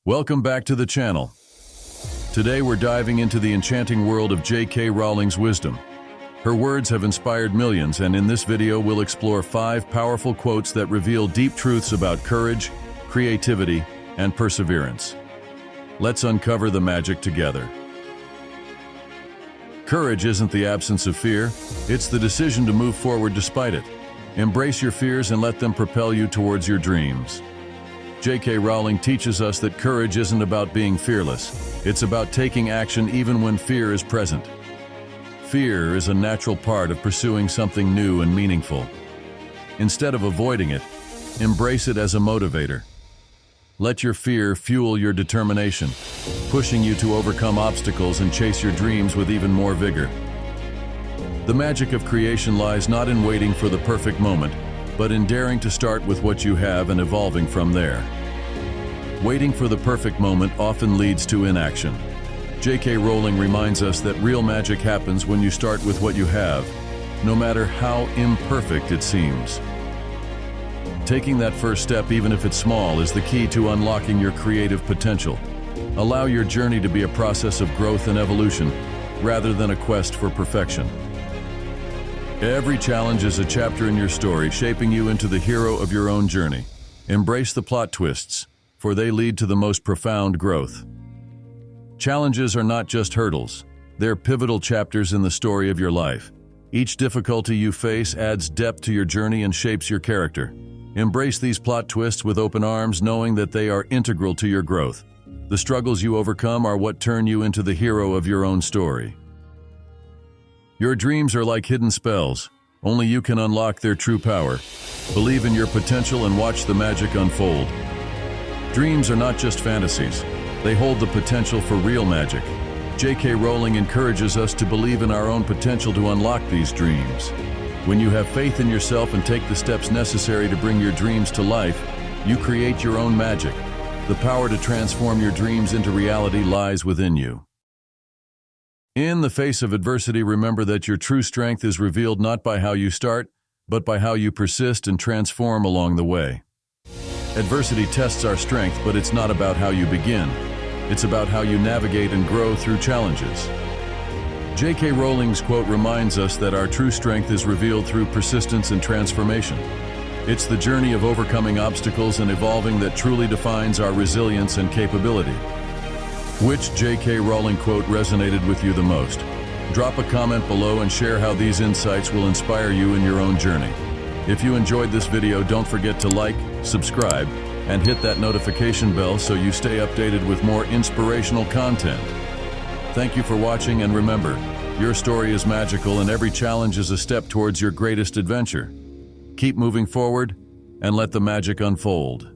Welcome back to the channel. Today we're diving into the enchanting world of J.K. Rowling's wisdom. Her words have inspired millions, and in this video we'll explore 5 powerful quotes that reveal deep truths about courage, creativity, and perseverance. Let's uncover the magic together. Courage isn't the absence of fear, it's the decision to move forward despite it. Embrace your fears and let them propel you towards your dreams. J.K. Rowling teaches us that courage isn't about being fearless. It's about taking action even when fear is present. Fear is a natural part of pursuing something new and meaningful. Instead of avoiding it, embrace it as a motivator. Let your fear fuel your determination, pushing you to overcome obstacles and chase your dreams with even more vigor. The magic of creation lies not in waiting for the perfect moment, but in daring to start with what you have and evolving from there. Waiting for the perfect moment often leads to inaction. J.K. Rowling reminds us that real magic happens when you start with what you have, no matter how imperfect it seems. Taking that first step, even if it's small, is the key to unlocking your creative potential. Allow your journey to be a process of growth and evolution, rather than a quest for perfection. Every challenge is a chapter in your story, shaping you into the hero of your own journey. Embrace the plot twists, for they lead to the most profound growth. Challenges are not just hurdles, they're pivotal chapters in the story of your life. Each difficulty you face adds depth to your journey and shapes your character. Embrace these plot twists with open arms, knowing that they are integral to your growth. The struggles you overcome are what turn you into the hero of your own story. Your dreams are like hidden spells. Only you can unlock their true power. Believe in your potential and watch the magic unfold. Dreams are not just fantasies. They hold the potential for real magic. J.K. Rowling encourages us to believe in our own potential to unlock these dreams. When you have faith in yourself and take the steps necessary to bring your dreams to life, you create your own magic. The power to transform your dreams into reality lies within you. In the face of adversity, remember that your true strength is revealed not by how you start, but by how you persist and transform along the way. Adversity tests our strength, but it's not about how you begin. It's about how you navigate and grow through challenges. J.K. Rowling's quote reminds us that our true strength is revealed through persistence and transformation. It's the journey of overcoming obstacles and evolving that truly defines our resilience and capability. Which J.K. Rowling quote resonated with you the most? Drop a comment below and share how these insights will inspire you in your own journey. If you enjoyed this video, don't forget to like, subscribe, and hit that notification bell so you stay updated with more inspirational content. Thank you for watching, and remember, your story is magical and every challenge is a step towards your greatest adventure. Keep moving forward and let the magic unfold.